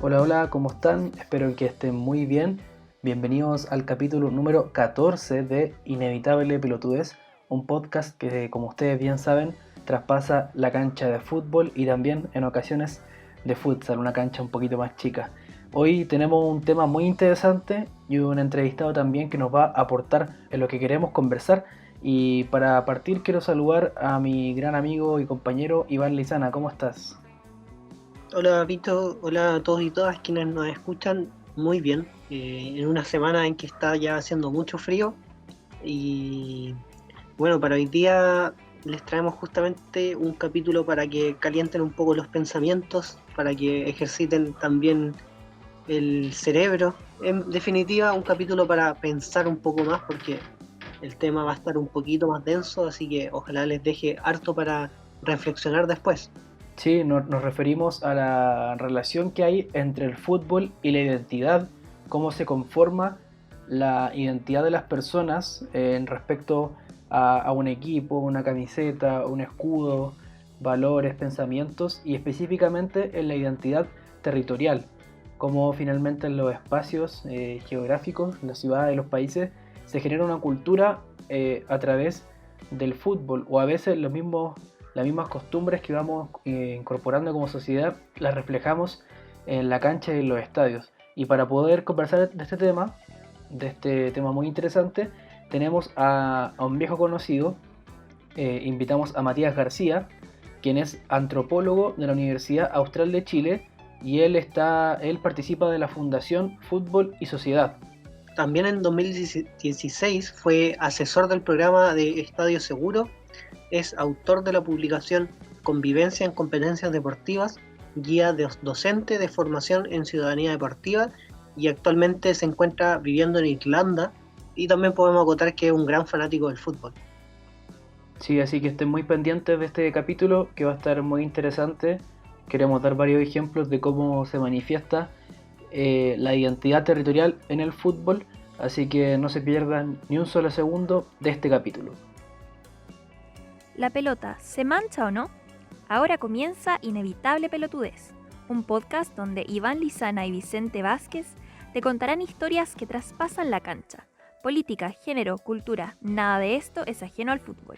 Hola, hola, ¿cómo están? Espero que estén muy bien. Bienvenidos al capítulo número 14 de Inevitable Pelotudez, un podcast que, como ustedes bien saben, traspasa la cancha de fútbol y también en ocasiones de futsal, una cancha un poquito más chica. Hoy tenemos un tema muy interesante y un entrevistado también que nos va a aportar en lo que queremos conversar. Y para partir quiero saludar a mi gran amigo y compañero Iván Lizana. ¿Cómo estás? Hola Vito, hola a todos y todas quienes nos escuchan muy bien. En una semana en que está ya haciendo mucho frío y bueno, para hoy día les traemos justamente un capítulo para que calienten un poco los pensamientos, para que ejerciten también el cerebro. En definitiva, un capítulo para pensar un poco más porque el tema va a estar un poquito más denso, así que ojalá les deje harto para reflexionar después. Sí, nos referimos a la relación que hay entre el fútbol y la identidad, cómo se conforma la identidad de las personas en respecto a un equipo, una camiseta, un escudo, valores, pensamientos y específicamente en la identidad territorial, cómo finalmente en los espacios geográficos, en las ciudades, los países, se genera una cultura a través del fútbol o a veces las mismas costumbres que vamos incorporando como sociedad las reflejamos en la cancha y en los estadios. Y para poder conversar de este tema muy interesante, tenemos a un viejo conocido, invitamos a Matías García, quien es antropólogo de la Universidad Austral de Chile y él participa de la Fundación Fútbol y Sociedad. También en 2016 fue asesor del programa de Estadio Seguro, es autor de la publicación Convivencia en Competencias Deportivas, guía docente de formación en ciudadanía deportiva y actualmente se encuentra viviendo en Irlanda y también podemos acotar que es un gran fanático del fútbol. Sí, así que estén muy pendientes de este capítulo que va a estar muy interesante. Queremos dar varios ejemplos de cómo se manifiesta la identidad territorial en el fútbol, así que no se pierdan ni un solo segundo de este capítulo. ¿La pelota se mancha o no? Ahora comienza Inevitable Pelotudez, un podcast donde Iván Lizana y Vicente Vázquez te contarán historias que traspasan la cancha. Política, género, cultura, nada de esto es ajeno al fútbol.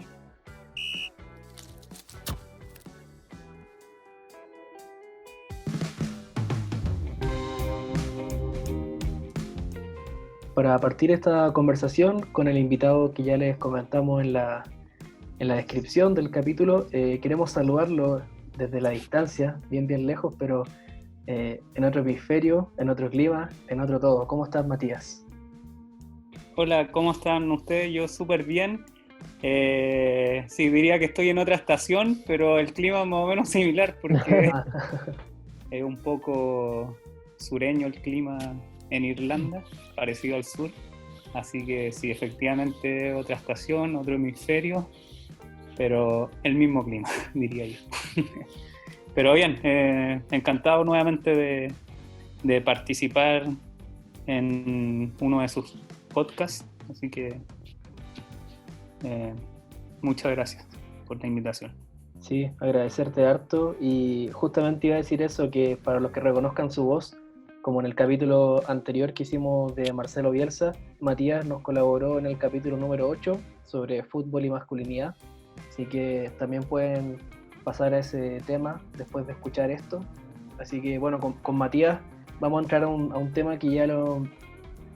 Para partir esta conversación con el invitado que ya les comentamos en la descripción del capítulo, queremos saludarlo desde la distancia, bien lejos, pero en otro hemisferio, en otro clima, en otro todo. ¿Cómo estás, Matías? Hola, ¿cómo están ustedes? Yo súper bien. Sí, diría que estoy en otra estación, pero el clima es más o menos similar porque es un poco sureño el clima en Irlanda, parecido al sur. Así que sí, efectivamente otra estación, otro hemisferio, pero el mismo clima, diría yo. Pero bien, encantado nuevamente de participar en uno de sus podcasts, así que muchas gracias por la invitación. Sí, agradecerte harto y justamente iba a decir eso, que para los que reconozcan su voz, como en el capítulo anterior que hicimos de Marcelo Bielsa, Matías nos colaboró en el capítulo número 8 sobre fútbol y masculinidad, así que también pueden pasar a ese tema después de escuchar esto. Así que bueno, con Matías vamos a entrar a un tema que ya lo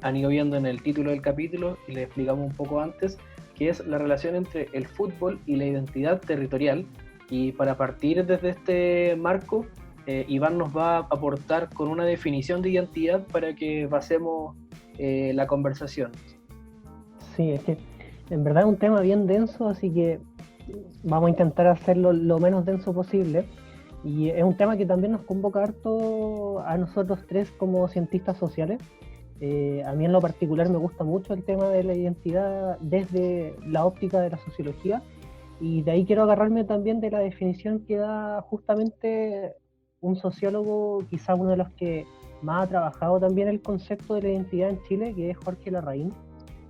han ido viendo en el título del capítulo y le explicamos un poco antes, que es la relación entre el fútbol y la identidad territorial. Y para partir desde este marco, Iván nos va a aportar con una definición de identidad para que basemos la conversación. Sí, es que en verdad es un tema bien denso, así que vamos a intentar hacerlo lo menos denso posible. Y es un tema que también nos convoca harto a nosotros tres como cientistas sociales. A mí en lo particular me gusta mucho el tema de la identidad desde la óptica de la sociología y de ahí quiero agarrarme también de la definición que da justamente un sociólogo, quizá uno de los que más ha trabajado también el concepto de la identidad en Chile, que es Jorge Larraín,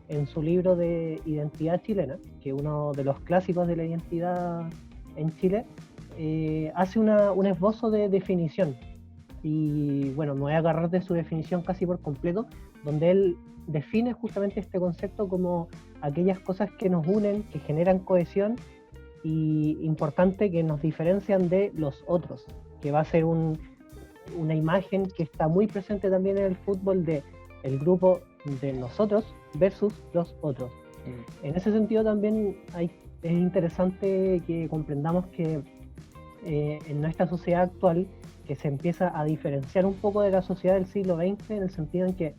en su libro de Identidad Chilena, que es uno de los clásicos de la identidad en Chile, hace un esbozo de definición. y bueno, me voy a agarrar de su definición casi por completo, donde él define justamente este concepto como aquellas cosas que nos unen, que generan cohesión y importante que nos diferencian de los otros, que va a ser una imagen que está muy presente también en el fútbol de el grupo de nosotros versus los otros. En ese sentido también es interesante que comprendamos que en nuestra sociedad actual, que se empieza a diferenciar un poco de la sociedad del siglo XX, en el sentido en que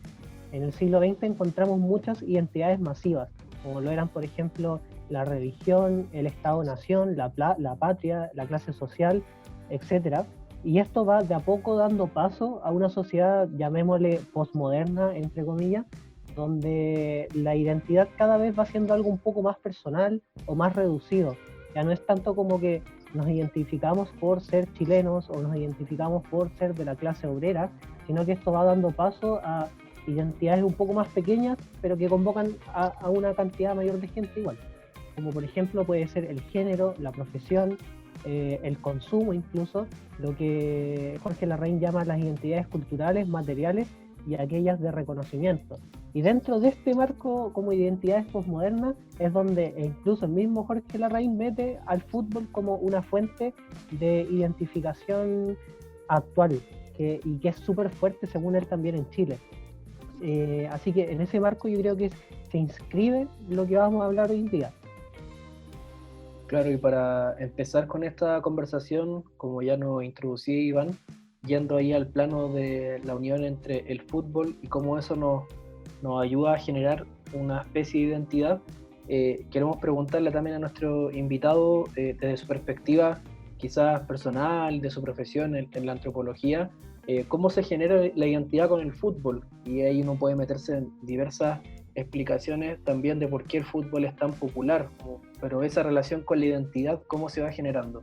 en el siglo XX encontramos muchas identidades masivas, como lo eran, por ejemplo, la religión, el Estado-nación, la patria, la clase social, etc. Y esto va de a poco dando paso a una sociedad, llamémosle postmoderna, entre comillas, donde la identidad cada vez va siendo algo un poco más personal o más reducido. Ya no es tanto como que nos identificamos por ser chilenos o nos identificamos por ser de la clase obrera, sino que esto va dando paso a identidades un poco más pequeñas, pero que convocan a una cantidad mayor de gente igual. Como por ejemplo puede ser el género, la profesión, el consumo incluso, lo que Jorge Larraín llama las identidades culturales, materiales y aquellas de reconocimiento. Y dentro de este marco como identidades postmodernas es donde incluso el mismo Jorge Larraín mete al fútbol como una fuente de identificación actual y que es súper fuerte según él también en Chile. Así que en ese marco yo creo que se inscribe lo que vamos a hablar hoy en día. Claro, y para empezar con esta conversación, como ya nos introducí Iván, yendo ahí al plano de la unión entre el fútbol y cómo eso nos ayuda a generar una especie de identidad, queremos preguntarle también a nuestro invitado, desde su perspectiva quizás personal, de su profesión en la antropología, cómo se genera la identidad con el fútbol. Y ahí uno puede meterse en diversas explicaciones también de por qué el fútbol es tan popular, pero esa relación con la identidad, ¿cómo se va generando?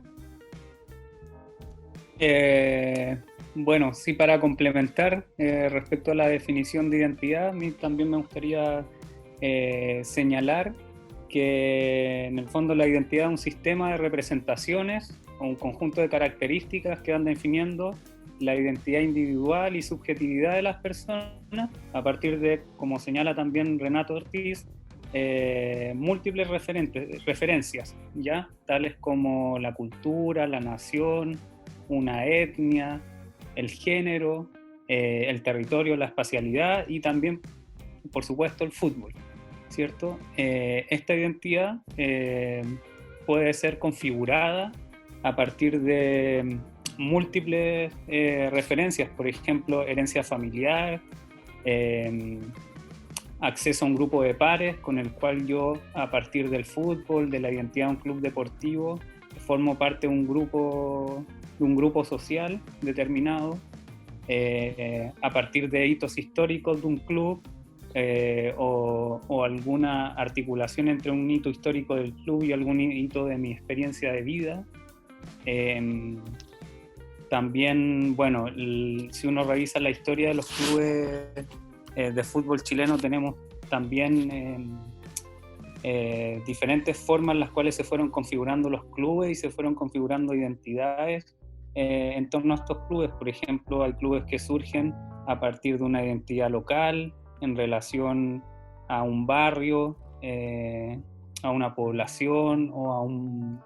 Bueno, sí, para complementar respecto a la definición de identidad, a mí también me gustaría señalar que en el fondo la identidad es un sistema de representaciones o un conjunto de características que van definiendo la identidad individual y subjetividad de las personas a partir de, como señala también Renato Ortiz, múltiples referencias, ¿ya? Tales como la cultura, la nación, una etnia, el género, el territorio, la espacialidad y también, por supuesto, el fútbol, ¿cierto? Esta identidad puede ser configurada a partir de múltiples referencias, por ejemplo, herencia familiar, acceso a un grupo de pares con el cual yo, a partir del fútbol, de la identidad de un club deportivo, formo parte de un grupo social determinado, a partir de hitos históricos de un club o alguna articulación entre un hito histórico del club y algún hito de mi experiencia de vida. También, bueno, si uno revisa la historia de los clubes de fútbol chileno, tenemos también diferentes formas en las cuales se fueron configurando los clubes y se fueron configurando identidades en torno a estos clubes. Por ejemplo, hay clubes que surgen a partir de una identidad local en relación a un barrio, a una población o a un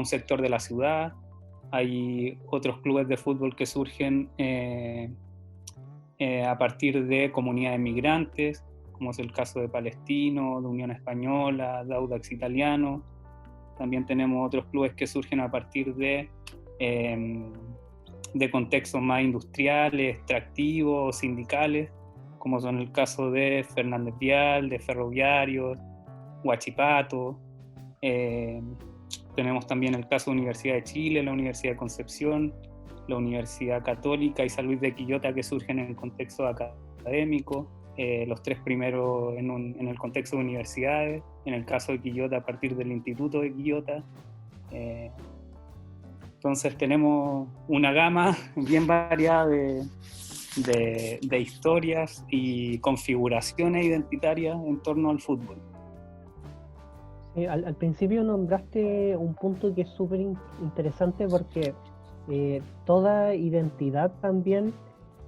sector de la ciudad. Hay otros clubes de fútbol que surgen a partir de comunidades migrantes, como es el caso de Palestino, de Unión Española, de Audax Italiano. También tenemos otros clubes que surgen a partir de contextos más industriales, extractivos, sindicales, como son el caso de Fernández Vial, de Ferroviarios, Huachipato. Tenemos también el caso de Universidad de Chile, la Universidad de Concepción, la Universidad Católica y San Luis de Quillota, que surgen en el contexto académico, los tres primeros en el contexto de universidades, en el caso de Quillota a partir del Instituto de Quillota. Entonces tenemos una gama bien variada de historias y configuraciones identitarias en torno al fútbol. Al principio nombraste un punto que es súper interesante porque toda identidad también,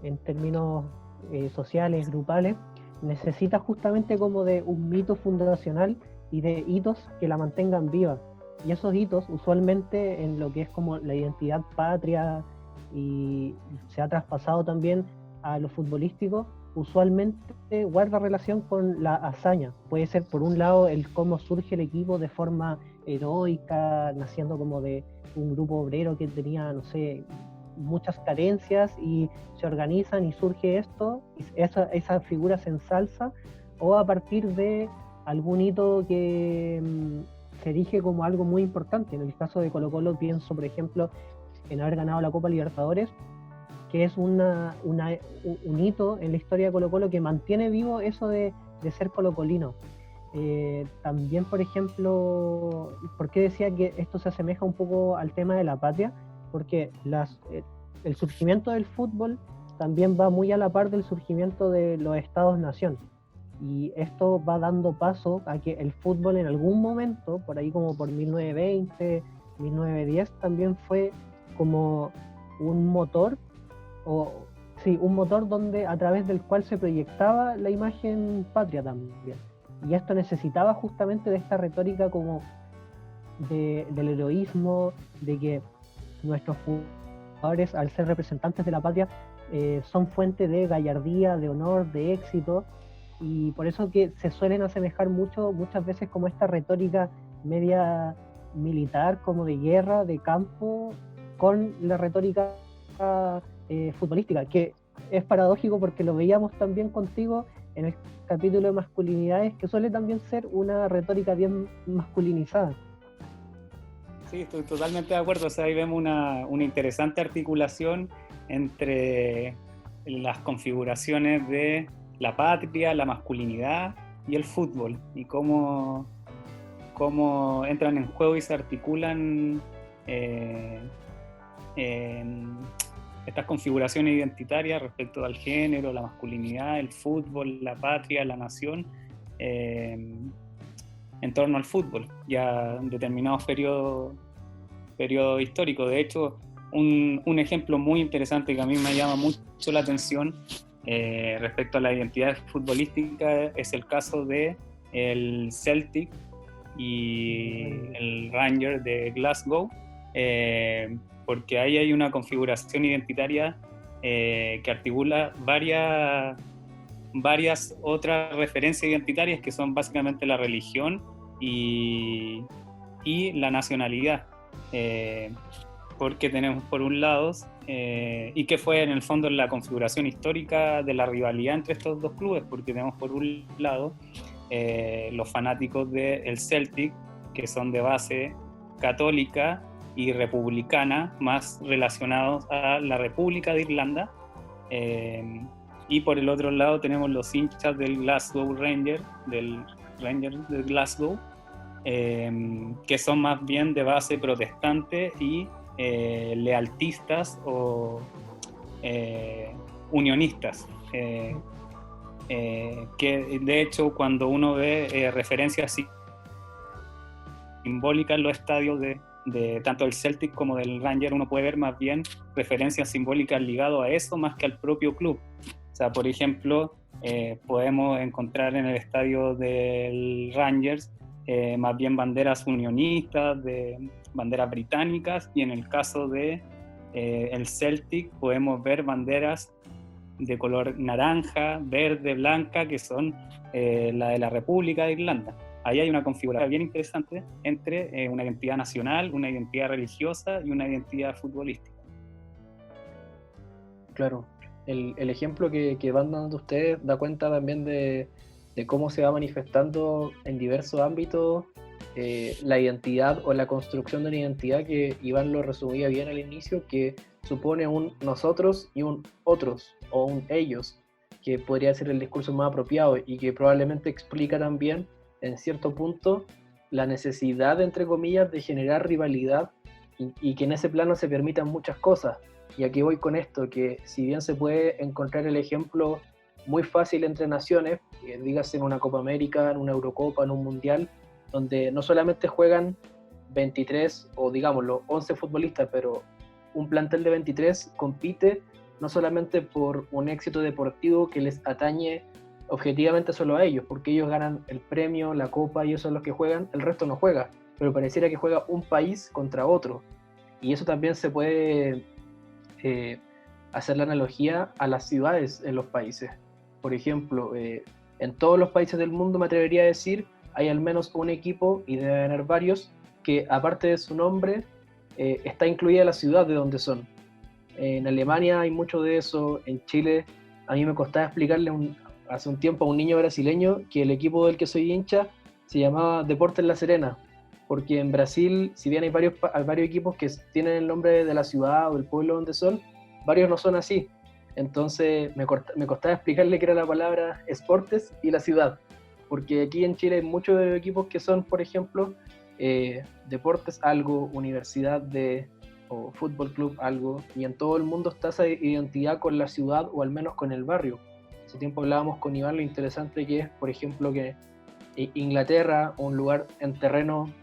en términos sociales, grupales, necesita justamente como de un mito fundacional y de hitos que la mantengan viva. Y esos hitos, usualmente en lo que es como la identidad patria, y se ha traspasado también a lo futbolístico, usualmente guarda relación con la hazaña. Puede ser por un lado el cómo surge el equipo de forma heroica, naciendo como de un grupo obrero que tenía, no sé, muchas carencias y se organizan y surge esto, y esa figura se ensalza, o a partir de algún hito que se erige como algo muy importante. En el caso de Colo-Colo pienso, por ejemplo, en haber ganado la Copa Libertadores, que es un hito en la historia de Colo-Colo que mantiene vivo eso de ser colocolino. También, por ejemplo, ¿por qué decía que esto se asemeja un poco al tema de la patria? Porque el surgimiento del fútbol también va muy a la par del surgimiento de los estados-nación. Y esto va dando paso a que el fútbol en algún momento, por ahí como por 1920, 1910, también fue como un motor, un motor donde, a través del cual se proyectaba la imagen patria también. Y esto necesitaba justamente de esta retórica como del heroísmo, de que nuestros jugadores, al ser representantes de la patria, son fuente de gallardía, de honor, de éxito, y por eso que se suelen asemejar muchas veces como esta retórica media militar, como de guerra, de campo, con la retórica futbolística, que es paradójico porque lo veíamos también contigo en el capítulo de masculinidades, que suele también ser una retórica bien masculinizada. Sí, estoy totalmente de acuerdo. O sea, ahí vemos una interesante articulación entre las configuraciones de la patria, la masculinidad y el fútbol, y cómo entran en juego y se articulan estas configuraciones identitarias respecto al género, la masculinidad, el fútbol, la patria, la nación, en torno al fútbol, ya en determinados periodos históricos. De hecho, un ejemplo muy interesante que a mí me llama mucho la atención respecto a la identidad futbolística es el caso de el Celtic y el Rangers de Glasgow, porque ahí hay una configuración identitaria que articula varias otras referencias identitarias, que son básicamente la religión y la nacionalidad, porque tenemos por un lado, y que fue en el fondo la configuración histórica de la rivalidad entre estos dos clubes, porque tenemos por un lado los fanáticos del Celtic, que son de base católica y republicana, más relacionados a la República de Irlanda, y por el otro lado tenemos los hinchas del Glasgow Rangers, del Rangers de Glasgow, que son más bien de base protestante y lealtistas o unionistas, que de hecho cuando uno ve referencias simbólicas en los estadios de tanto del Celtic como del Rangers, uno puede ver más bien referencias simbólicas ligadas a eso más que al propio club. O sea, por ejemplo, podemos encontrar en el estadio del Rangers más bien banderas unionistas, de banderas británicas, y en el caso de el Celtic podemos ver banderas de color naranja, verde, blanca, que son la de la República de Irlanda. Ahí hay una configuración bien interesante entre una identidad nacional, una identidad religiosa y una identidad futbolística. Claro, el ejemplo que van dando ustedes da cuenta también de cómo se va manifestando en diversos ámbitos la identidad o la construcción de una identidad, que Iván lo resumía bien al inicio, que supone un nosotros y un otros, o un ellos, que podría ser el discurso más apropiado, y que probablemente explica también en cierto punto la necesidad, entre comillas, de generar rivalidad, y que en ese plano se permitan muchas cosas. Y aquí voy con esto, que si bien se puede encontrar el ejemplo muy fácil entre naciones, dígase en una Copa América, en una Eurocopa, en un Mundial, donde no solamente juegan 23 o digámoslo 11 futbolistas, pero un plantel de 23 compite no solamente por un éxito deportivo que les atañe objetivamente solo a ellos, porque ellos ganan el premio, la copa, ellos son los que juegan, el resto no juega, pero pareciera que juega un país contra otro. Y eso también se puede hacer la analogía a las ciudades en los países. Por ejemplo, en todos los países del mundo, me atrevería a decir, hay al menos un equipo, y debe haber varios, que aparte de su nombre, está incluida la ciudad de donde son. En Alemania hay mucho de eso, en Chile a mí me costaba explicarle hace un tiempo a un niño brasileño que el equipo del que soy hincha se llamaba Deportes La Serena, porque en Brasil, si bien hay varios equipos que tienen el nombre de la ciudad o del pueblo donde son, varios no son así. Entonces me costaba explicarle qué era la palabra esportes y la ciudad, porque aquí en Chile hay muchos equipos que son, por ejemplo, deportes algo, universidad o fútbol club algo, y en todo el mundo está esa identidad con la ciudad o al menos con el barrio. Hace tiempo hablábamos con Iván lo interesante que es, por ejemplo, que Inglaterra, un lugar en terreno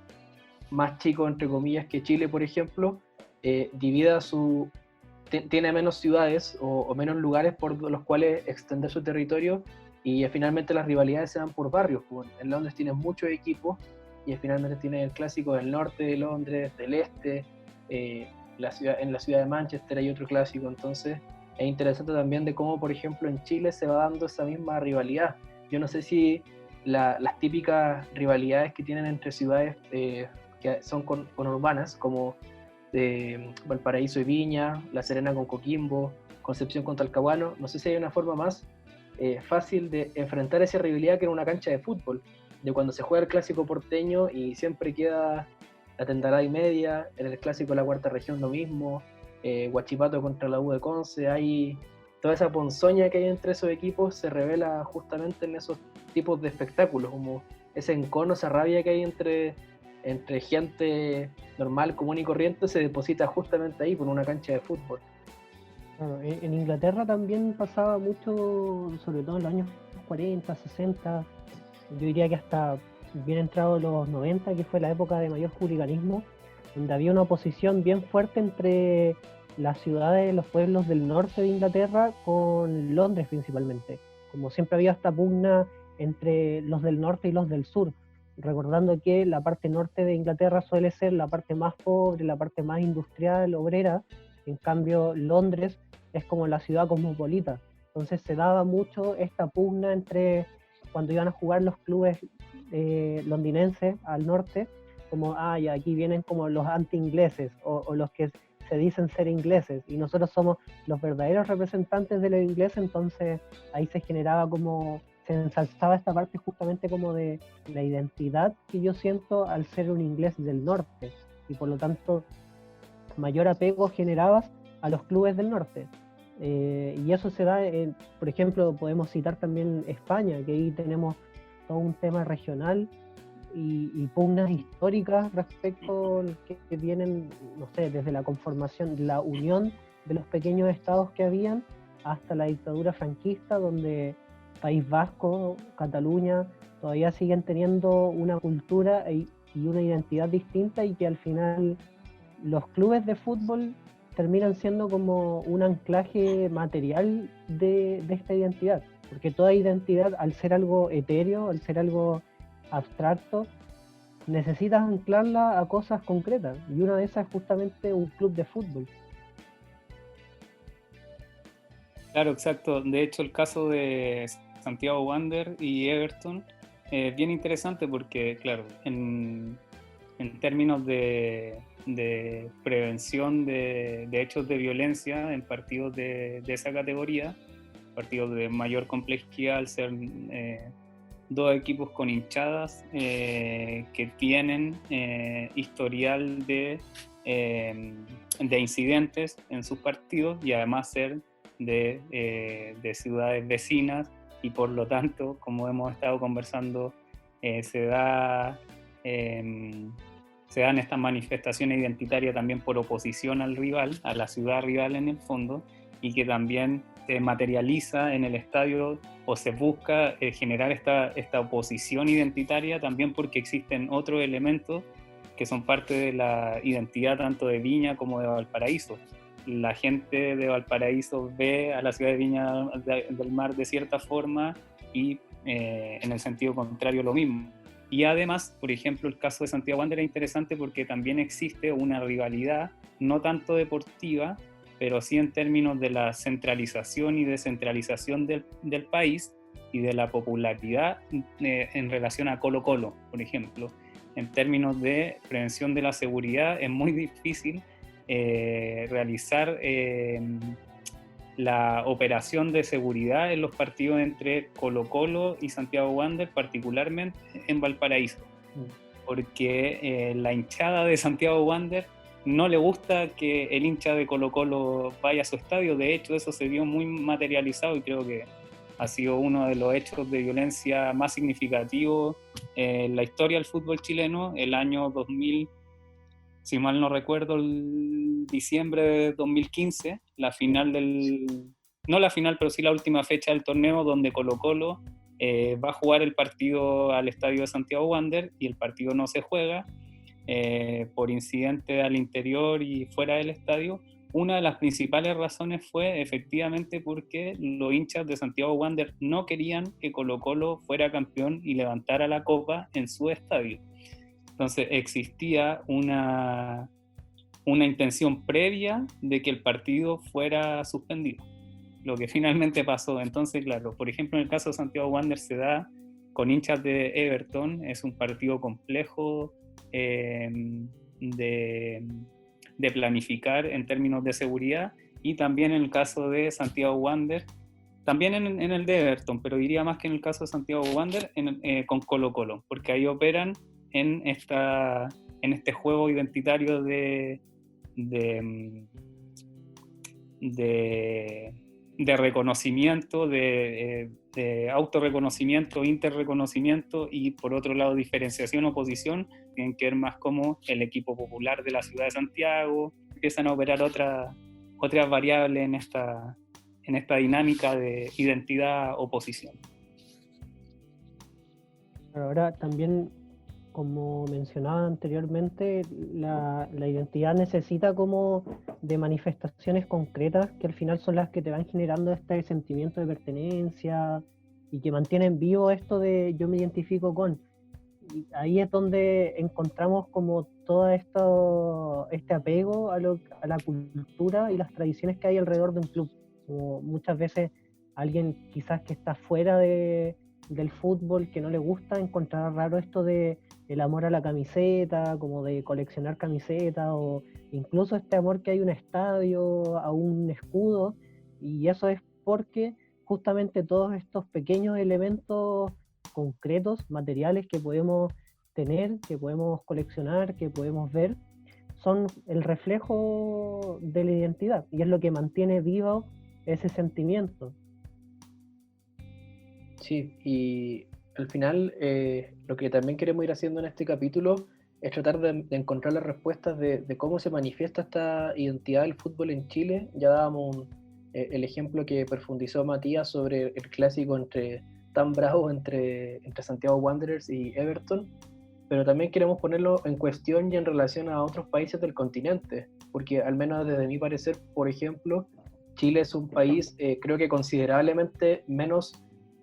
más chico, entre comillas, que Chile, por ejemplo, tiene menos ciudades o menos lugares por los cuales extender su territorio, y finalmente las rivalidades se dan por barrios. En Londres tienes muchos equipos y finalmente tienes el clásico del norte de Londres, del este, en la ciudad de Manchester hay otro clásico. Entonces es interesante también de cómo, por ejemplo, en Chile se va dando esa misma rivalidad. Yo no sé si las típicas rivalidades que tienen entre ciudades que son conurbanas, como Valparaíso y Viña, La Serena con Coquimbo, Concepción con Talcahuano, no sé si hay una forma más fácil de enfrentar esa rivalidad que en una cancha de fútbol, de cuando se juega el clásico porteño y siempre queda la tentarada y media, en el clásico de la cuarta región lo mismo, Huachipato contra la U de Conce, hay toda esa ponzoña que hay entre esos equipos se revela justamente en esos tipos de espectáculos, como ese encono, esa rabia que hay entre gente normal, común y corriente, se deposita justamente ahí por una cancha de fútbol. Claro, en Inglaterra también pasaba mucho, sobre todo en los años 40, 60, yo diría que hasta bien entrado los 90, que fue la época de mayor hooliganismo, donde había una oposición bien fuerte entre las ciudades, los pueblos del norte de Inglaterra con Londres principalmente. Como siempre había esta pugna entre los del norte y los del sur, recordando que la parte norte de Inglaterra suele ser la parte más pobre, la parte más industrial, obrera. En cambio Londres es como la ciudad cosmopolita. Entonces se daba mucho esta pugna entre cuando iban a jugar los clubes londinenses al norte, como y aquí vienen como los anti-ingleses o los que se dicen ser ingleses, y nosotros somos los verdaderos representantes de los ingleses. Entonces ahí se generaba como, se ensalzaba esta parte justamente como de la identidad que yo siento al ser un inglés del norte, y por lo tanto mayor apego generabas a los clubes del norte. Y eso se da, por ejemplo, podemos citar también España, que ahí tenemos todo un tema regional y pugnas históricas respecto que vienen, no sé, desde la conformación, la unión de los pequeños estados que habían hasta la dictadura franquista, donde País Vasco, Cataluña, todavía siguen teniendo una cultura y una identidad distinta, y que al final los clubes de fútbol terminan siendo como un anclaje material de esta identidad, porque toda identidad, al ser algo etéreo, al ser algo abstracto, necesitas anclarla a cosas concretas, y una de esas es justamente un club de fútbol. Claro, exacto. De hecho, el caso de Santiago Wander y Everton es bien interesante porque, claro, en términos de prevención de hechos de violencia en partidos de esa categoría, partidos de mayor complejidad, al ser dos equipos con hinchadas que tienen historial de incidentes en sus partidos, y además ser de ciudades vecinas, y por lo tanto, como hemos estado conversando, se dan estas manifestaciones identitarias también por oposición al rival, a la ciudad rival en el fondo, y que también se materializa en el estadio, o se busca generar esta oposición identitaria también porque existen otros elementos que son parte de la identidad tanto de Viña como de Valparaíso. La gente de Valparaíso ve a la ciudad de Viña del Mar de cierta forma y en el sentido contrario lo mismo. Y además, por ejemplo, el caso de Santiago Wanderers es interesante porque también existe una rivalidad, no tanto deportiva, pero sí en términos de la centralización y descentralización del país y de la popularidad en relación a Colo-Colo, por ejemplo. En términos de prevención de la seguridad, es muy difícil realizar la operación de seguridad en los partidos entre Colo-Colo y Santiago Wanderers, particularmente en Valparaíso, porque la hinchada de Santiago Wanderers no le gusta que el hincha de Colo-Colo vaya a su estadio. De hecho, eso se vio muy materializado y creo que ha sido uno de los hechos de violencia más significativos en la historia del fútbol chileno. El año 2000, si mal no recuerdo, el diciembre de 2015, la final no la final, pero sí la última fecha del torneo, donde Colo-Colo va a jugar el partido al estadio de Santiago Wanderers y el partido no se juega por incidentes al interior y fuera del estadio. Una de las principales razones fue efectivamente porque los hinchas de Santiago Wanderers no querían que Colo-Colo fuera campeón y levantara la copa en su estadio. Entonces existía una intención previa de que el partido fuera suspendido, lo que finalmente pasó. Entonces, claro, por ejemplo, en el caso de Santiago Wanderers se da con hinchas de Everton, es un partido complejo de planificar en términos de seguridad, y también en el caso de Santiago Wanderers, también en el de Everton, pero diría más que en el caso de Santiago Wanderers con Colo-Colo, porque ahí operan en este juego identitario de reconocimiento, de autorreconocimiento, interreconocimiento, y por otro lado diferenciación, oposición. Tienen que ver más como el equipo popular de la ciudad de Santiago, empiezan a operar otras variables en esta dinámica de identidad-oposición. Ahora también, como mencionaba anteriormente, la identidad necesita como de manifestaciones concretas que al final son las que te van generando este sentimiento de pertenencia y que mantienen vivo esto de yo me identifico con. Y ahí es donde encontramos como todo este apego a la cultura y las tradiciones que hay alrededor de un club. Como muchas veces alguien quizás que está fuera del fútbol, que no le gusta, encontrará raro esto de el amor a la camiseta, como de coleccionar camisetas, o incluso este amor que hay a un estadio, a un escudo, y eso es porque justamente todos estos pequeños elementos concretos, materiales que podemos tener, que podemos coleccionar, que podemos ver, son el reflejo de la identidad, y es lo que mantiene vivo ese sentimiento. Sí, y al final lo que también queremos ir haciendo en este capítulo es tratar de encontrar las respuestas de cómo se manifiesta esta identidad del fútbol en Chile. Ya dábamos el ejemplo que profundizó Matías sobre el clásico tan bravo entre Santiago Wanderers y Everton, pero también queremos ponerlo en cuestión y en relación a otros países del continente, porque al menos desde mi parecer, por ejemplo, Chile es un país creo que considerablemente menos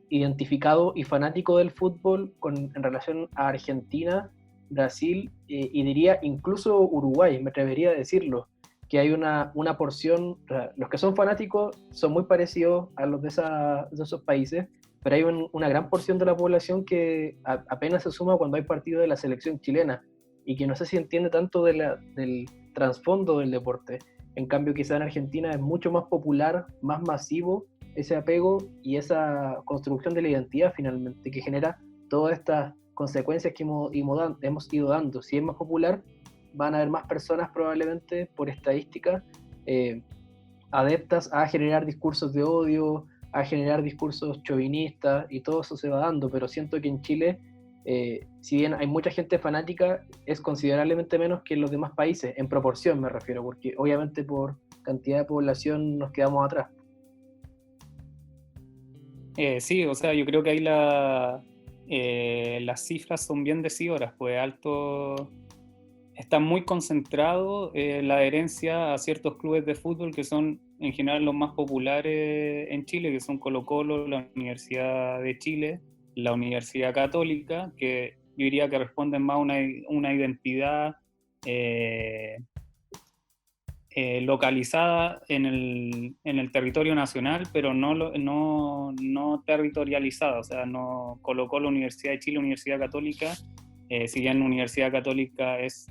identificado y fanático del fútbol en relación a Argentina, Brasil y diría incluso Uruguay, me atrevería a decirlo, que hay una porción, los que son fanáticos son muy parecidos a los de esos países, pero hay una gran porción de la población que apenas se suma cuando hay partido de la selección chilena y que no sé si entiende tanto del trasfondo del deporte. En cambio, quizá en Argentina es mucho más popular, más masivo ese apego y esa construcción de la identidad finalmente, que genera todas estas consecuencias que hemos ido dando. Si es más popular, van a haber más personas probablemente por estadística adeptas a generar discursos de odio, a generar discursos chauvinistas, y todo eso se va dando, pero siento que en Chile, si bien hay mucha gente fanática, es considerablemente menos que en los demás países, en proporción me refiero, porque obviamente por cantidad de población nos quedamos atrás. Sí, o sea, yo creo que ahí las cifras son bien decidoras, pues alto está muy concentrado la adherencia a ciertos clubes de fútbol que son en general los más populares en Chile, que son Colo-Colo, la Universidad de Chile, la Universidad Católica, que yo diría que responden más a una identidad eh, localizada en el territorio nacional, pero no territorializada, o sea, no colocó la Universidad de Chile, Universidad Católica, si bien la Universidad Católica es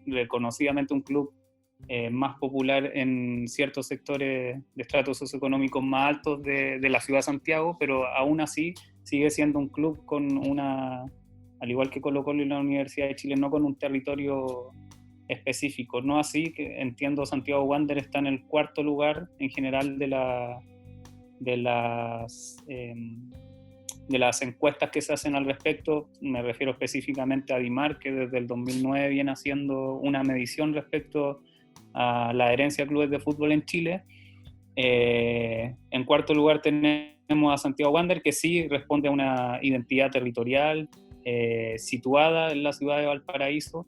reconocidamente un club más popular en ciertos sectores de estratos socioeconómicos más altos de la ciudad de Santiago, pero aún así sigue siendo un club con al igual que Colo-Colo y la Universidad de Chile, no con un territorio específico, no así que entiendo Santiago Wander está en el cuarto lugar en general de las encuestas que se hacen al respecto. Me refiero específicamente a Dimar, que desde el 2009 viene haciendo una medición respecto a la adherencia a clubes de fútbol en Chile. En cuarto lugar tenemos a Santiago Wander, que sí responde a una identidad territorial situada en la ciudad de Valparaíso.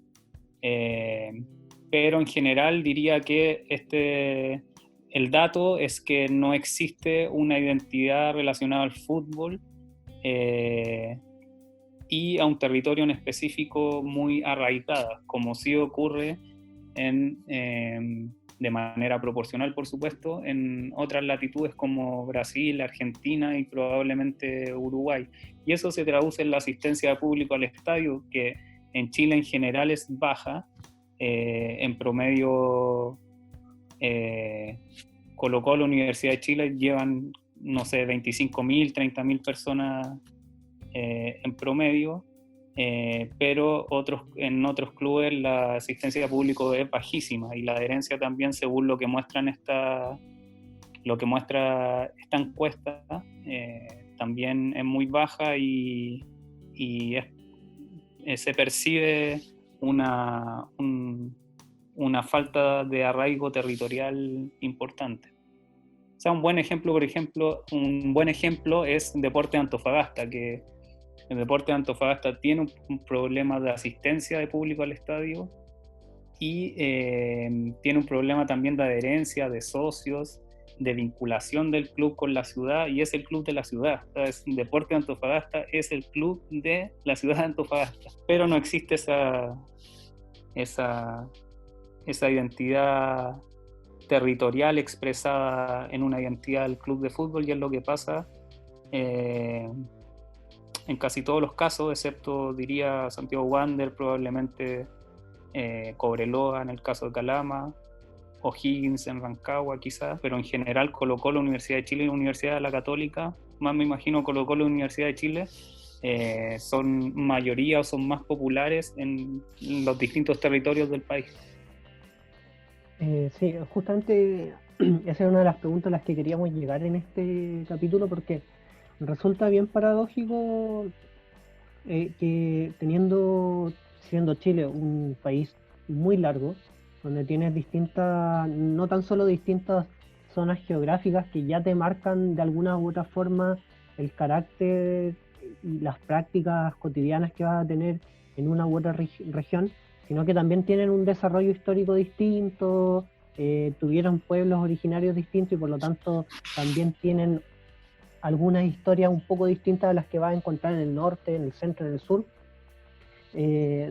Pero en general diría que el dato es que no existe una identidad relacionada al fútbol y a un territorio en específico muy arraigada, como sí ocurre de manera proporcional, por supuesto, en otras latitudes como Brasil, Argentina y probablemente Uruguay. Y eso se traduce en la asistencia de público al estadio, que en Chile en general es baja. En promedio, Colo-Colo, Universidad de Chile llevan, no sé, 25.000, 30.000 personas en promedio, pero en otros clubes la asistencia de público es bajísima y la adherencia también, según lo que muestra esta encuesta, también es muy baja y se percibe una falta de arraigo territorial importante. O sea, un buen ejemplo es Deportes Antofagasta, que el Deportes Antofagasta tiene un problema de asistencia de público al estadio y tiene un problema también de adherencia, de socios, de vinculación del club con la ciudad, y es el club de la ciudad. Entonces, Deportes Antofagasta es el club de la ciudad de Antofagasta, pero no existe esa identidad territorial expresada en una identidad del club de fútbol, y es lo que pasa en casi todos los casos, excepto, diría, Santiago Wander, probablemente Cobreloa en el caso de Calama, O'Higgins en Rancagua quizás, pero en general Colo-Colo, Universidad de Chile y Universidad de la Católica, más me imagino Colo-Colo y Universidad de Chile, son mayoría o son más populares en los distintos territorios del país. Sí, justamente esa es una de las preguntas a las que queríamos llegar en este capítulo, porque resulta bien paradójico que siendo Chile un país muy largo, donde tienes no tan solo distintas zonas geográficas que ya te marcan de alguna u otra forma el carácter y las prácticas cotidianas que vas a tener en una u otra región, sino que también tienen un desarrollo histórico distinto, tuvieron pueblos originarios distintos y por lo tanto también tienen algunas historias un poco distintas a las que vas a encontrar en el norte, en el centro, en el sur.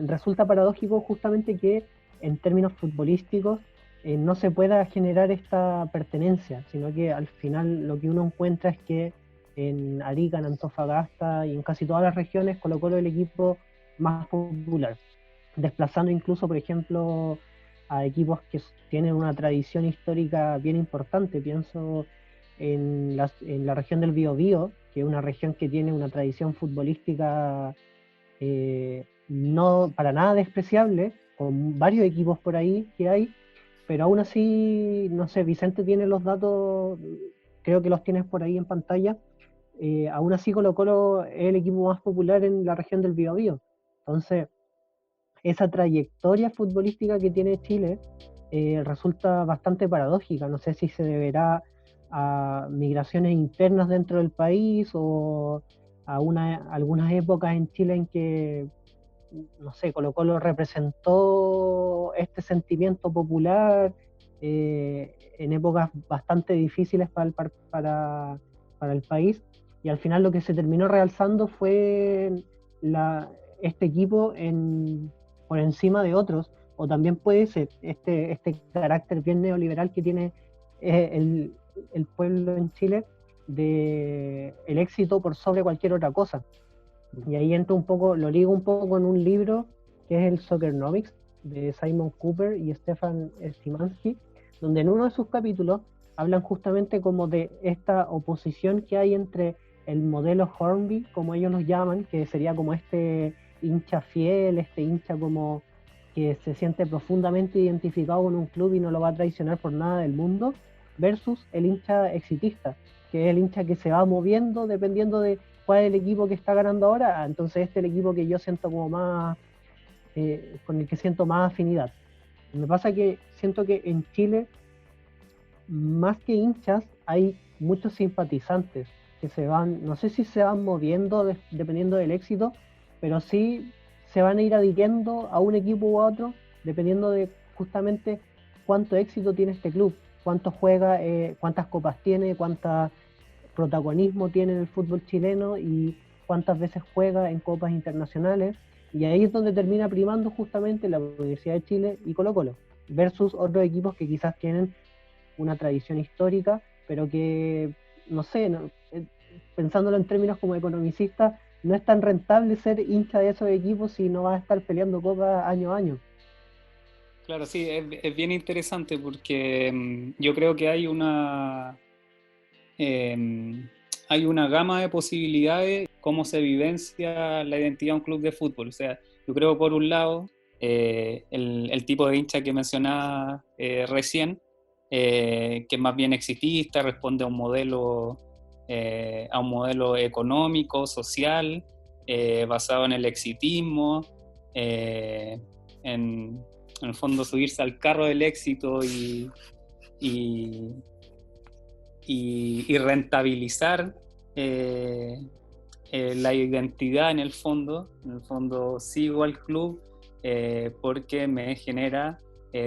Resulta paradójico justamente que en términos futbolísticos no se pueda generar esta pertenencia, sino que al final lo que uno encuentra es que en Arica, en Antofagasta y en casi todas las regiones Colo-Colo es el equipo más popular, desplazando incluso, por ejemplo, a equipos que tienen una tradición histórica bien importante. Pienso en la región del Biobío, que es una región que tiene una tradición futbolística no para nada despreciable, con varios equipos por ahí que hay, pero aún así, no sé, Vicente tiene los datos, creo que los tienes por ahí en pantalla. Aún así Colo-Colo es el equipo más popular en la región del Biobío. Entonces, esa trayectoria futbolística que tiene Chile resulta bastante paradójica. No sé si se deberá a migraciones internas dentro del país o a algunas épocas en Chile en que no sé, Colo-Colo representó este sentimiento popular en épocas bastante difíciles para el país, y al final lo que se terminó realzando fue este equipo por encima de otros, o también puede ser este carácter bien neoliberal que tiene el pueblo en Chile, de el éxito por sobre cualquier otra cosa. Y ahí entro un poco, lo ligo un poco con un libro que es el Soccernomics de Simon Cooper y Stefan Szymanski, donde en uno de sus capítulos hablan justamente como de esta oposición que hay entre el modelo Hornby, como ellos los llaman, que sería como este hincha fiel, este hincha como que se siente profundamente identificado con un club y no lo va a traicionar por nada del mundo, versus el hincha exitista, que es el hincha que se va moviendo dependiendo de cuál es el equipo que está ganando ahora. Entonces este es el equipo que yo siento como más, con el que siento más afinidad. Me pasa que siento que en Chile, más que hinchas, hay muchos simpatizantes que se van, no sé si se van moviendo dependiendo del éxito, pero sí se van a ir adhiriendo a un equipo u otro dependiendo de justamente cuánto éxito tiene este club, cuánto juega, cuántas copas tiene, cuánta protagonismo tiene en el fútbol chileno y cuántas veces juega en copas internacionales. Y ahí es donde termina primando justamente la Universidad de Chile y Colo-Colo, versus otros equipos que quizás tienen una tradición histórica, pero que, no sé, pensándolo en términos como economicista, no es tan rentable ser hincha de esos equipos si no vas a estar peleando copas año a año. Claro, sí, es bien interesante porque yo creo que hay una gama de posibilidades cómo se vivencia la identidad de un club de fútbol. O sea, yo creo por un lado el tipo de hincha que mencionaba recién, que es más bien exitista, responde a un modelo económico, social, basado en el exitismo, en el fondo subirse al carro del éxito y rentabilizar la identidad en el fondo. En el fondo sigo al club porque me genera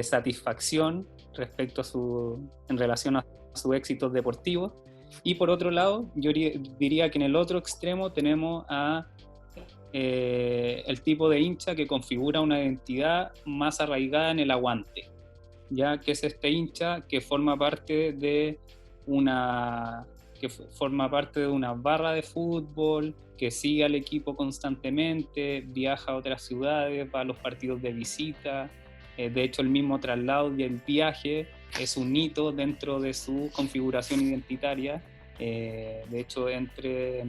satisfacción respecto en relación a sus éxitos deportivos. Y por otro lado, yo diría que en el otro extremo tenemos el tipo de hincha que configura una identidad más arraigada en el aguante, ya que es este hincha que forma parte de una barra de fútbol, que sigue al equipo constantemente, viaja a otras ciudades, va a los partidos de visita. De hecho, el mismo traslado y el viaje es un hito dentro de su configuración identitaria. De hecho, entre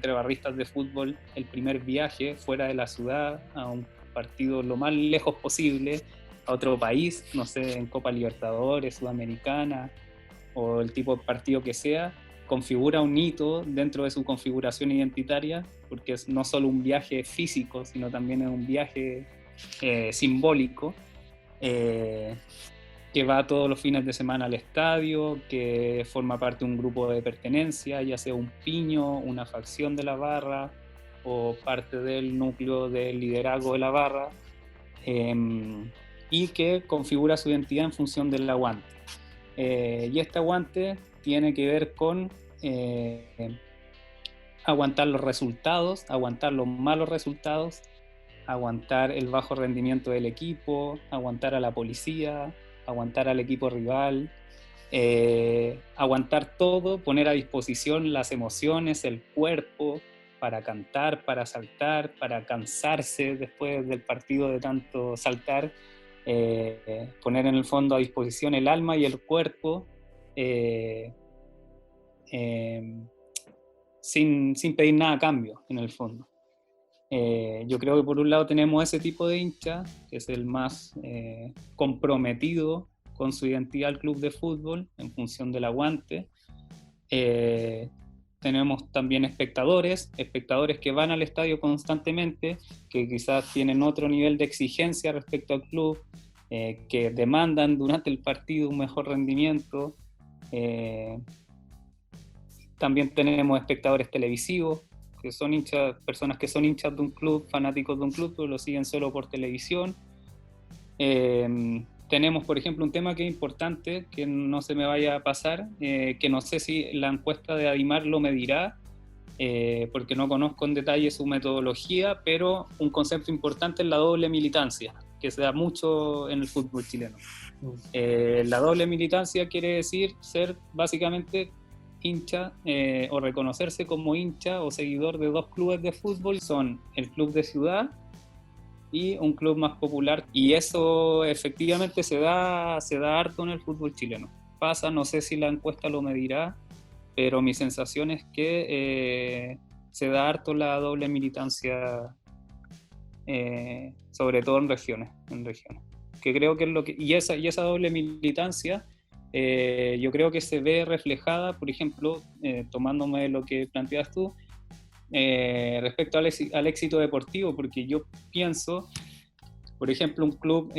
barristas de fútbol, el primer viaje fuera de la ciudad a un partido lo más lejos posible, a otro país, no sé, en Copa Libertadores, Sudamericana, o el tipo de partido que sea, configura un hito dentro de su configuración identitaria, porque es no solo un viaje físico, sino también es un viaje simbólico, que va todos los fines de semana al estadio, que forma parte de un grupo de pertenencia, ya sea un piño, una facción de la barra, o parte del núcleo del liderazgo de la barra, y que configura su identidad en función del aguante. Y este aguante tiene que ver con aguantar los resultados, aguantar los malos resultados, aguantar el bajo rendimiento del equipo, aguantar a la policía, aguantar al equipo rival, aguantar todo, poner a disposición las emociones, el cuerpo, para cantar, para saltar, para cansarse después del partido de tanto saltar, poner en el fondo a disposición el alma y el cuerpo, sin pedir nada a cambio, en el fondo. Yo creo que por un lado tenemos ese tipo de hincha, que es el más comprometido con su identidad al club de fútbol en función del aguante. Tenemos también espectadores que van al estadio constantemente, que quizás tienen otro nivel de exigencia respecto al club, que demandan durante el partido un mejor rendimiento. También tenemos espectadores televisivos, que son hinchas, personas que son hinchas de un club, fanáticos de un club, pero lo siguen solo por televisión. Tenemos, por ejemplo, un tema que es importante, que no se me vaya a pasar, que no sé si la encuesta de Adimar lo medirá, porque no conozco en detalle su metodología, pero un concepto importante es la doble militancia, que se da mucho en el fútbol chileno. La doble militancia quiere decir ser básicamente hincha o reconocerse como hincha o seguidor de dos clubes de fútbol, son el club de ciudad y un club más popular, y eso efectivamente se da harto en el fútbol chileno. Pasa, no sé si la encuesta lo medirá, pero mi sensación es que se da harto la doble militancia, sobre todo en regiones. Que creo que es lo que, y esa doble militancia yo creo que se ve reflejada, por ejemplo, tomándome lo que planteas tú, respecto al éxito deportivo, porque yo pienso, por ejemplo, un club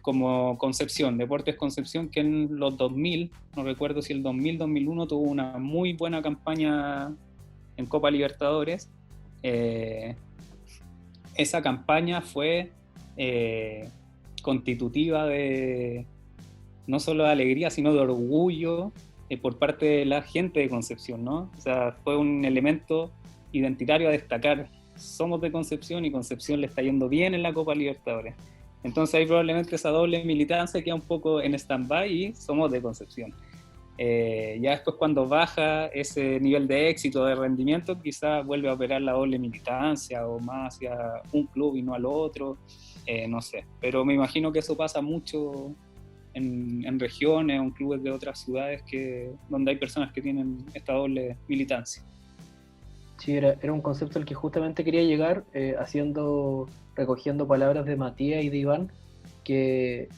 como Concepción, Deportes Concepción, que en los 2000, no recuerdo si el 2000-2001, tuvo una muy buena campaña en Copa Libertadores. Esa campaña fue constitutiva de no solo de alegría, sino de orgullo por parte de la gente de Concepción, ¿no? O sea, fue un elemento identitario a destacar. Somos de Concepción y Concepción le está yendo bien en la Copa Libertadores. Entonces ahí probablemente esa doble militancia queda un poco en stand-by y somos de Concepción. Ya después, cuando baja ese nivel de éxito, de rendimiento, quizás vuelve a operar la doble militancia o más hacia un club y no al otro, no sé. Pero me imagino que eso pasa mucho en regiones o en clubes de otras ciudades donde hay personas que tienen esta doble militancia. Sí, era un concepto al que justamente quería llegar, recogiendo palabras de Matías y de Iván, que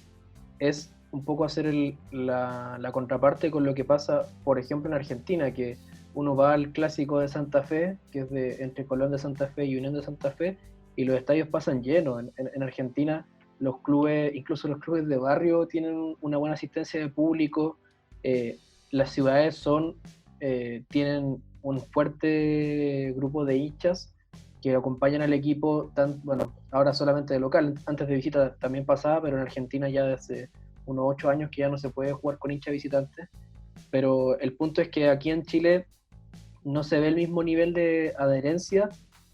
es un poco hacer la contraparte con lo que pasa, por ejemplo, en Argentina, que uno va al clásico de Santa Fe, que es entre Colón de Santa Fe y Unión de Santa Fe, y los estadios pasan llenos. En Argentina, los clubes, incluso los clubes de barrio, tienen una buena asistencia de público. Las ciudades tienen un fuerte grupo de hinchas que acompañan al equipo, ahora solamente de local, antes de visita también pasaba, pero en Argentina ya desde unos 8 años que ya no se puede jugar con hinchas visitantes. Pero el punto es que aquí en Chile no se ve el mismo nivel de adherencia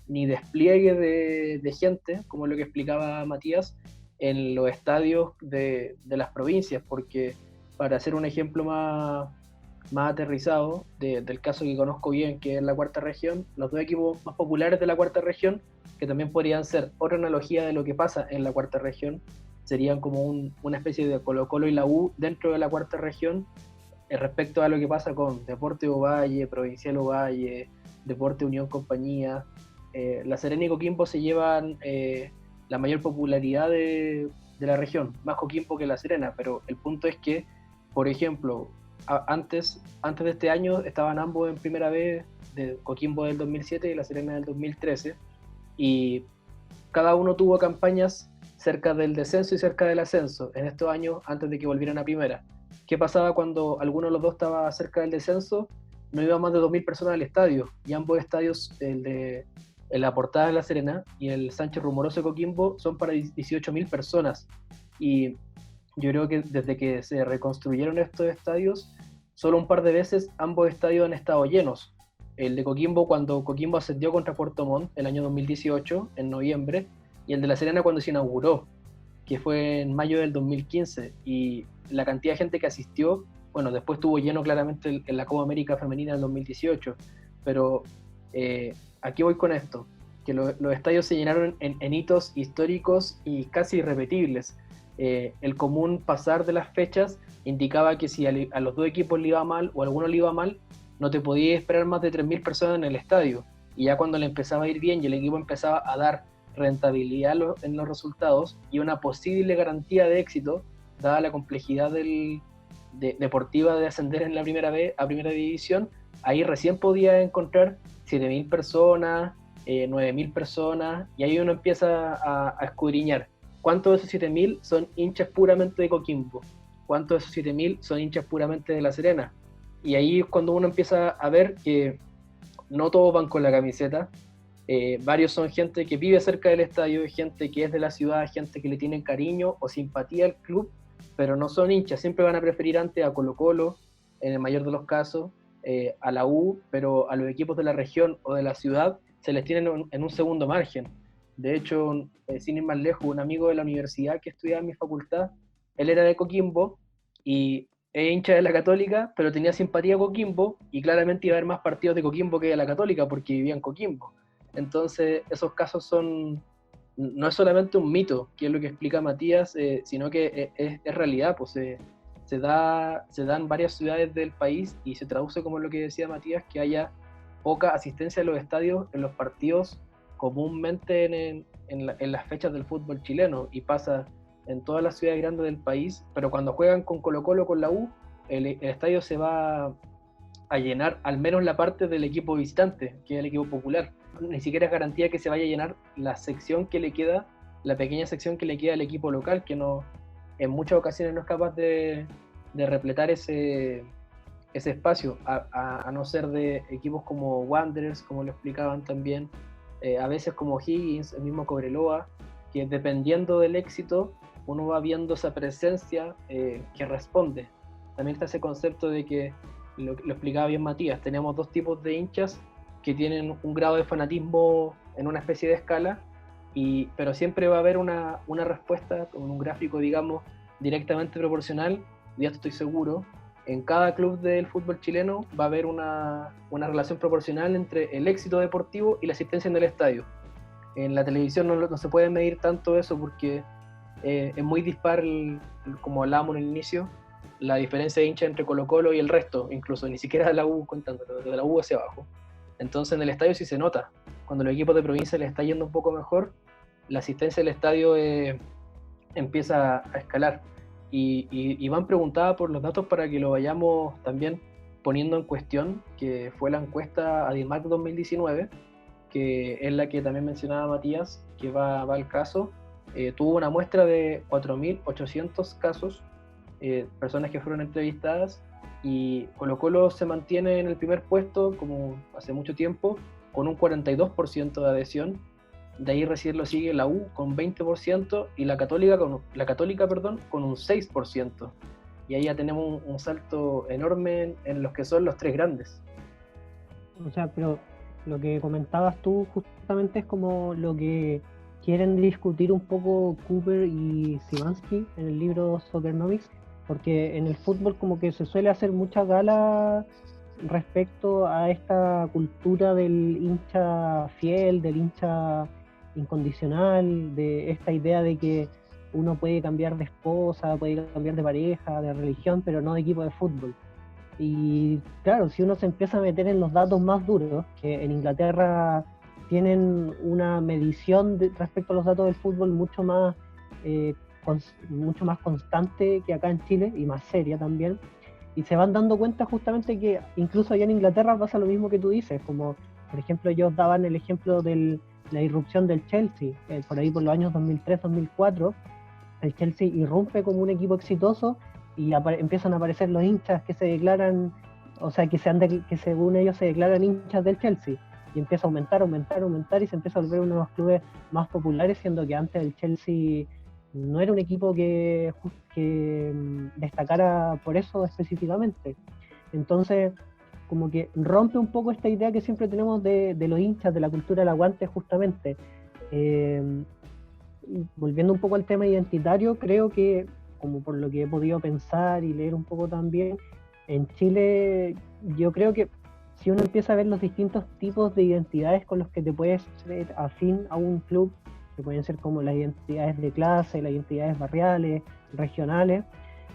ni despliegue de gente, como lo que explicaba Matías, en los estadios de las provincias, porque para hacer un ejemplo más aterrizado del caso que conozco bien, que es la cuarta región, los dos equipos más populares de la cuarta región, que también podrían ser otra analogía de lo que pasa en la cuarta región, serían como una especie de Colo-Colo y la U dentro de la cuarta región, respecto a lo que pasa con Deportes Ovalle, Provincial Ovalle, Deportes Unión Compañía. La Serena y Coquimbo se llevan la mayor popularidad de la región, más Coquimbo que La Serena, pero el punto es que, por ejemplo, antes de este año estaban ambos en primera vez, de Coquimbo del 2007 y La Serena del 2013, y cada uno tuvo campañas cerca del descenso y cerca del ascenso en estos años antes de que volvieran a primera. ¿Qué pasaba cuando alguno de los dos estaba cerca del descenso? No iba más de 2.000 personas al estadio, y ambos estadios, el de La Portada de La Serena y el Sánchez Rumoroso de Coquimbo, son para 18.000 personas, y yo creo que desde que se reconstruyeron estos estadios, solo un par de veces ambos estadios han estado llenos. El de Coquimbo, cuando Coquimbo ascendió contra Puerto Montt el año 2018, en noviembre, y el de La Serena cuando se inauguró, que fue en mayo del 2015, y la cantidad de gente que asistió, bueno, después estuvo lleno claramente en la Copa América Femenina del 2018, pero aquí voy con esto, que los estadios se llenaron en hitos históricos y casi irrepetibles. El común pasar de las fechas indicaba que si a los dos equipos le iba mal o a alguno le iba mal, no te podías esperar más de 3.000 personas en el estadio, y ya cuando le empezaba a ir bien y el equipo empezaba a dar rentabilidad en los resultados y una posible garantía de éxito, dada la complejidad deportiva de ascender en la primera división, ahí recién podía encontrar 7.000 personas, 9.000 personas, y ahí uno empieza a escudriñar cuántos de esos 7.000 son hinchas puramente de Coquimbo, cuántos de esos 7.000 son hinchas puramente de La Serena. Y ahí es cuando uno empieza a ver que no todos van con la camiseta. Varios son gente que vive cerca del estadio, gente que es de la ciudad, gente que le tienen cariño o simpatía al club, pero no son hinchas. Siempre van a preferir antes a Colo-Colo, en el mayor de los casos, a la U, pero a los equipos de la región o de la ciudad se les tiene en un segundo margen. De hecho, sin ir más lejos, un amigo de la universidad que estudiaba en mi facultad, él era de Coquimbo y es hincha de la Católica, pero tenía simpatía a Coquimbo y claramente iba a haber más partidos de Coquimbo que de la Católica porque vivía en Coquimbo. Entonces, esos casos no es solamente un mito, que es lo que explica Matías, sino que es realidad, pues se da en varias ciudades del país y se traduce como lo que decía Matías, que haya poca asistencia a los estadios en los partidos comúnmente en las fechas del fútbol chileno, y pasa en todas las ciudades grandes del país, pero cuando juegan con Colo-Colo, con la U, el estadio se va a llenar al menos la parte del equipo visitante, que es el equipo popular. Ni siquiera es garantía que se vaya a llenar la sección que le queda, la pequeña sección que le queda al equipo local, que no, en muchas ocasiones no es capaz de repletar ese espacio, a no ser de equipos como Wanderers, como lo explicaban también, a veces como Higgins, el mismo Cobreloa, que dependiendo del éxito uno va viendo esa presencia que responde. También está ese concepto de que, lo explicaba bien Matías, tenemos dos tipos de hinchas que tienen un grado de fanatismo en una especie de escala, pero siempre va a haber una respuesta con un gráfico, digamos, directamente proporcional, ya estoy seguro. En cada club del fútbol chileno va a haber una relación proporcional entre el éxito deportivo y la asistencia en el estadio. En la televisión no se puede medir tanto eso porque es muy dispar, como hablábamos en el inicio, la diferencia de hincha entre Colo-Colo y el resto, incluso ni siquiera de la U contándolo, de la U hacia abajo. Entonces en el estadio sí se nota. Cuando los equipos de provincia les está yendo un poco mejor, la asistencia del estadio empieza a escalar. Y Iván preguntaba por los datos para que lo vayamos también poniendo en cuestión, que fue la encuesta ADIMAC 2019, que es la que también mencionaba Matías, que va al caso. Tuvo una muestra de 4.800 casos, personas que fueron entrevistadas, y Colo-Colo se mantiene en el primer puesto, como hace mucho tiempo, con un 42% de adhesión. De ahí recién lo sigue la U con 20% y la Católica con un 6%. Y ahí ya tenemos un salto enorme en los que son los tres grandes. O sea, pero lo que comentabas tú justamente es como lo que quieren discutir un poco Cooper y Szymanski en el libro Soccernomics, porque en el fútbol como que se suele hacer mucha gala respecto a esta cultura del hincha fiel, del hincha incondicional, de esta idea de que uno puede cambiar de esposa, puede cambiar de pareja, de religión, pero no de equipo de fútbol. Y claro, si uno se empieza a meter en los datos más duros, que en Inglaterra tienen una medición respecto a los datos del fútbol mucho más constante que acá en Chile, y más seria también, y se van dando cuenta justamente que incluso allá en Inglaterra pasa lo mismo que tú dices, como por ejemplo ellos daban el ejemplo de la irrupción del Chelsea, por ahí por los años 2003-2004, el Chelsea irrumpe como un equipo exitoso y empiezan a aparecer los hinchas que se declaran, o sea, que según ellos se declaran hinchas del Chelsea, y empieza a aumentar y se empieza a volver uno de los clubes más populares, siendo que antes el Chelsea no era un equipo que destacara por eso específicamente. Entonces, como que rompe un poco esta idea que siempre tenemos de los hinchas, de la cultura del aguante, justamente. Volviendo un poco al tema identitario, creo que, como por lo que he podido pensar y leer un poco también, en Chile yo creo que si uno empieza a ver los distintos tipos de identidades con los que te puedes ser afín a un club, que pueden ser como las identidades de clase, las identidades barriales, regionales,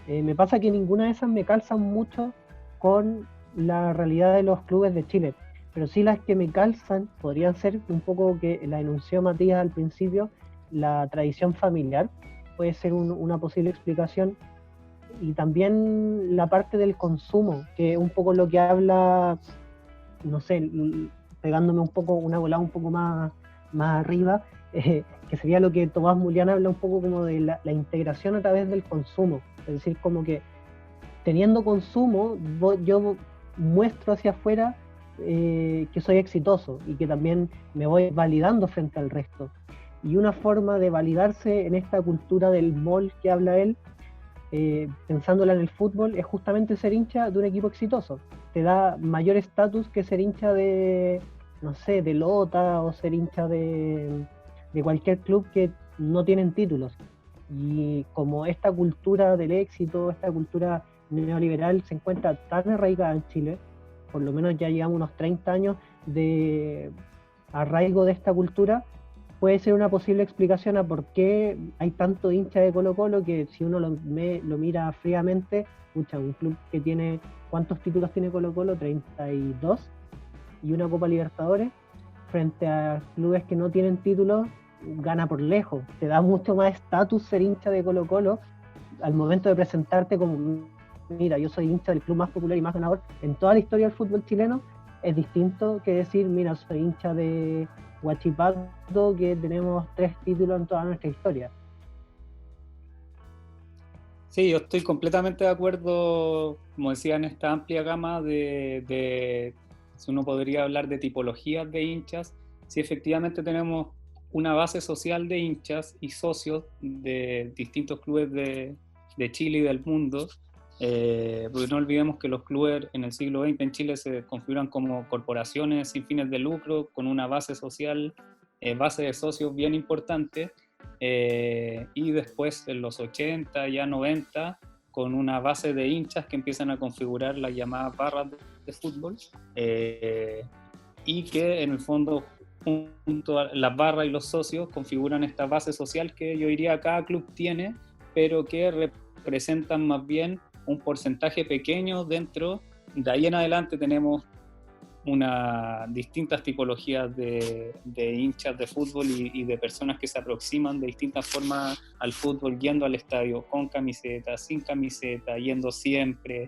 me pasa que ninguna de esas me calzan mucho con la realidad de los clubes de Chile, pero sí las que me calzan podrían ser un poco, que la enunció Matías al principio, la tradición familiar, puede ser una posible explicación, y también la parte del consumo, que es un poco lo que habla, no sé, pegándome un poco, una volada un poco más arriba, que sería lo que Tomás Mulián habla un poco como de la integración a través del consumo, es decir, como que teniendo consumo, yo muestro hacia afuera que soy exitoso y que también me voy validando frente al resto. Y una forma de validarse en esta cultura del mall que habla él, pensándola en el fútbol, es justamente ser hincha de un equipo exitoso. Te da mayor estatus que ser hincha de, no sé, de Lota o ser hincha de cualquier club que no tienen títulos. Y como esta cultura del éxito, esta cultura neoliberal se encuentra tan arraigada en Chile, por lo menos ya llevamos unos 30 años de arraigo de esta cultura, puede ser una posible explicación a por qué hay tanto hincha de Colo-Colo, que si uno lo mira fríamente, escucha, un club que tiene, ¿cuántos títulos tiene Colo-Colo? 32, y una Copa Libertadores, frente a clubes que no tienen títulos, gana por lejos. Te da mucho más estatus ser hincha de Colo-Colo al momento de presentarte como, mira, yo soy hincha del club más popular y más ganador en toda la historia del fútbol chileno. Es distinto que decir, mira, soy hincha de Huachipato, que tenemos 3 títulos en toda nuestra historia. Sí, yo estoy completamente de acuerdo, como decía, en esta amplia gama de si uno podría hablar de tipologías de hinchas, si efectivamente tenemos una base social de hinchas y socios de distintos clubes de Chile y del mundo, porque no olvidemos que los clubes en el siglo XX en Chile se configuran como corporaciones sin fines de lucro, con una base social, base de socios bien importante, y después en los 80, ya 90, con una base de hinchas que empiezan a configurar las llamadas barras de fútbol, y que en el fondo junto a las barras y los socios configuran esta base social que yo diría cada club tiene, pero que representan más bien un porcentaje pequeño dentro. De ahí en adelante tenemos distintas tipologías de hinchas de fútbol y de personas que se aproximan de distintas formas al fútbol, yendo al estadio con camiseta, sin camiseta, yendo siempre,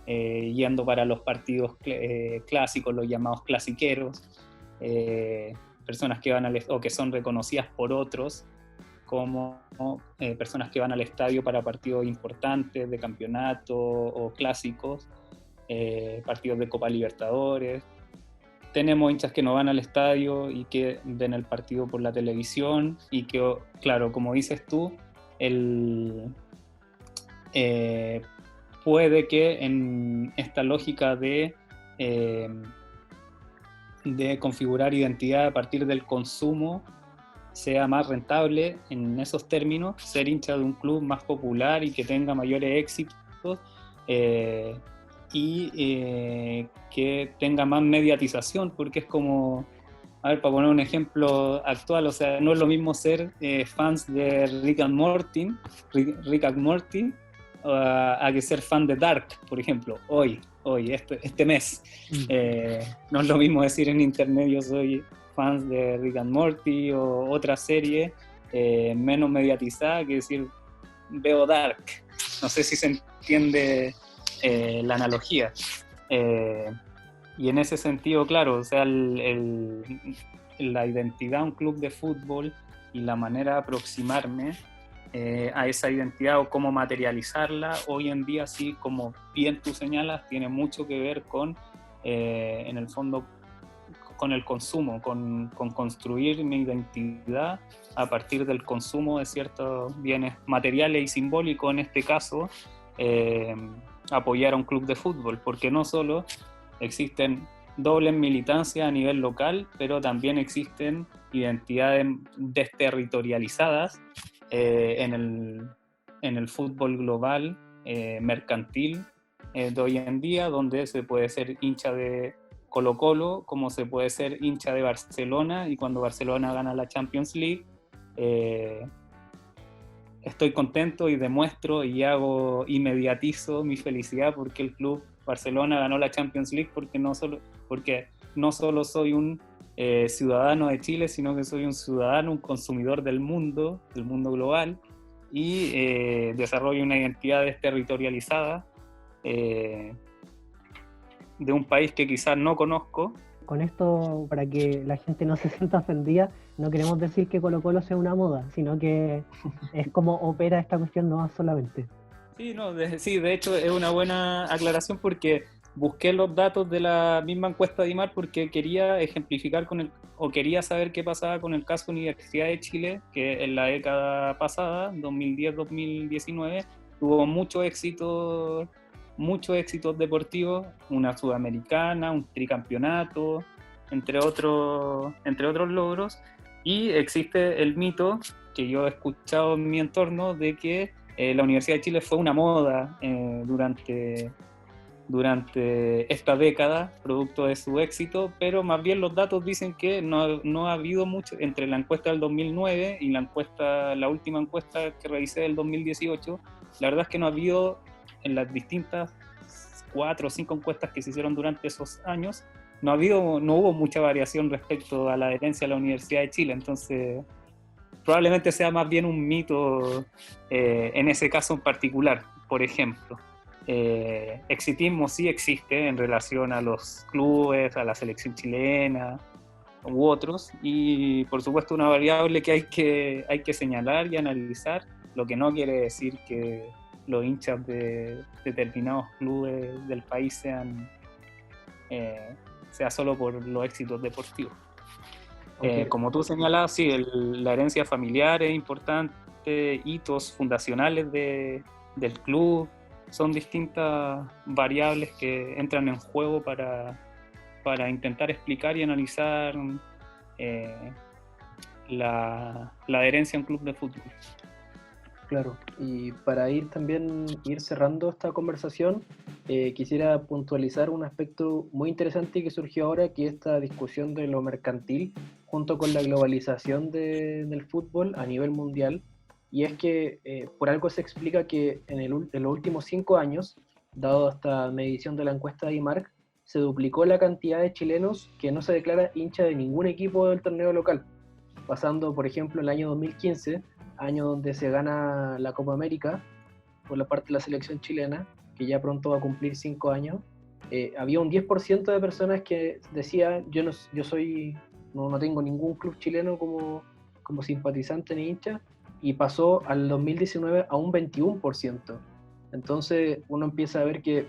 yendo para los partidos clásicos, los llamados clasiqueros, personas que van o que son reconocidas por otros como personas que van al estadio para partidos importantes de campeonato o clásicos, partidos de Copa Libertadores. Tenemos hinchas que no van al estadio y que ven el partido por la televisión y que, claro, como dices tú, puede que en esta lógica de configurar identidad a partir del consumo sea más rentable en esos términos ser hincha de un club más popular y que tenga mayores éxitos, y que tenga más mediatización, porque es como, a ver, para poner un ejemplo actual, o sea, no es lo mismo ser fans de Rick and Morty, a que ser fan de Dark, por ejemplo, hoy este mes. No es lo mismo decir en internet yo soy fans de Rick and Morty o otra serie menos mediatizada que decir veo Dark. No sé si se entiende la analogía. Y en ese sentido, claro, o sea, la identidad de un club de fútbol y la manera de aproximarme a esa identidad o cómo materializarla, hoy en día, sí, como bien tú señalas, tiene mucho que ver con, en el fondo, con el consumo, con construir mi identidad a partir del consumo de ciertos bienes materiales y simbólicos, en este caso, apoyar a un club de fútbol, porque no solo existen dobles militancias a nivel local, pero también existen identidades desterritorializadas en el fútbol global, mercantil, de hoy en día, donde se puede ser hincha de Colo-Colo, como se puede ser hincha de Barcelona, y cuando Barcelona gana la Champions League, estoy contento y demuestro y hago y mediatizo mi felicidad porque el club Barcelona ganó la Champions League, porque no solo soy un ciudadano de Chile, sino que soy un ciudadano, un consumidor del mundo global, y desarrollo una identidad desterritorializada de un país que quizás no conozco. Con esto, para que la gente no se sienta ofendida, no queremos decir que Colo-Colo sea una moda, sino que es como opera esta cuestión no solamente. Sí, de hecho es una buena aclaración, porque busqué los datos de la misma encuesta de IMAR porque quería ejemplificar quería saber qué pasaba con el caso Universidad de Chile, que en la década pasada, 2010-2019, tuvo muchos éxitos deportivos, una sudamericana, un tricampeonato, entre otros logros, y existe el mito que yo he escuchado en mi entorno de que la Universidad de Chile fue una moda durante esta década, producto de su éxito, pero más bien los datos dicen que no ha habido mucho, entre la encuesta del 2009 y la última encuesta que revisé del 2018, la verdad es que no ha habido, en las distintas 4 o 5 encuestas que se hicieron durante esos años, no hubo mucha variación respecto a la adherencia a la Universidad de Chile, entonces probablemente sea más bien un mito en ese caso en particular, por ejemplo. Exitismo sí existe en relación a los clubes, a la selección chilena u otros, y por supuesto una variable que hay que señalar y analizar, lo que no quiere decir que los hinchas de determinados clubes del país sea solo por los éxitos deportivos. Okay. Como tú señalabas, sí, la herencia familiar es importante, hitos fundacionales del club, son distintas variables que entran en juego para intentar explicar y analizar la adherencia a un club de fútbol. Claro, y para ir cerrando esta conversación, quisiera puntualizar un aspecto muy interesante que surgió ahora, que es esta discusión de lo mercantil junto con la globalización del fútbol a nivel mundial. Y es que por algo se explica que en los últimos 5 años, dado esta medición de la encuesta de IMARC, se duplicó la cantidad de chilenos que no se declara hincha de ningún equipo del torneo local, pasando, por ejemplo, el año 2015, año donde se gana la Copa América por la parte de la selección chilena, que ya pronto va a cumplir 5 años, había un 10% de personas que decía yo no tengo ningún club chileno como simpatizante ni hincha, y pasó al 2019 a un 21%. Entonces uno empieza a ver que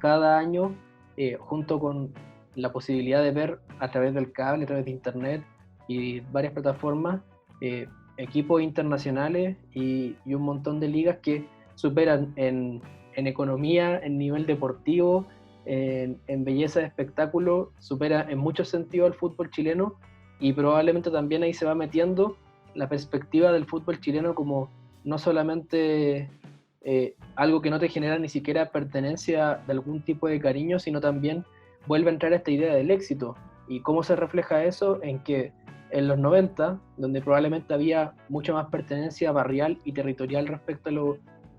cada año, junto con la posibilidad de ver a través del cable, a través de internet y varias plataformas, equipos internacionales y un montón de ligas que superan en economía, en nivel deportivo, en belleza de espectáculo, supera en muchos sentidos al fútbol chileno, y probablemente también ahí se va metiendo la perspectiva del fútbol chileno como no solamente algo que no te genera ni siquiera pertenencia de algún tipo de cariño, sino también vuelve a entrar esta idea del éxito. ¿Y cómo se refleja eso? En que en los 90, donde probablemente había mucha más pertenencia barrial y territorial respecto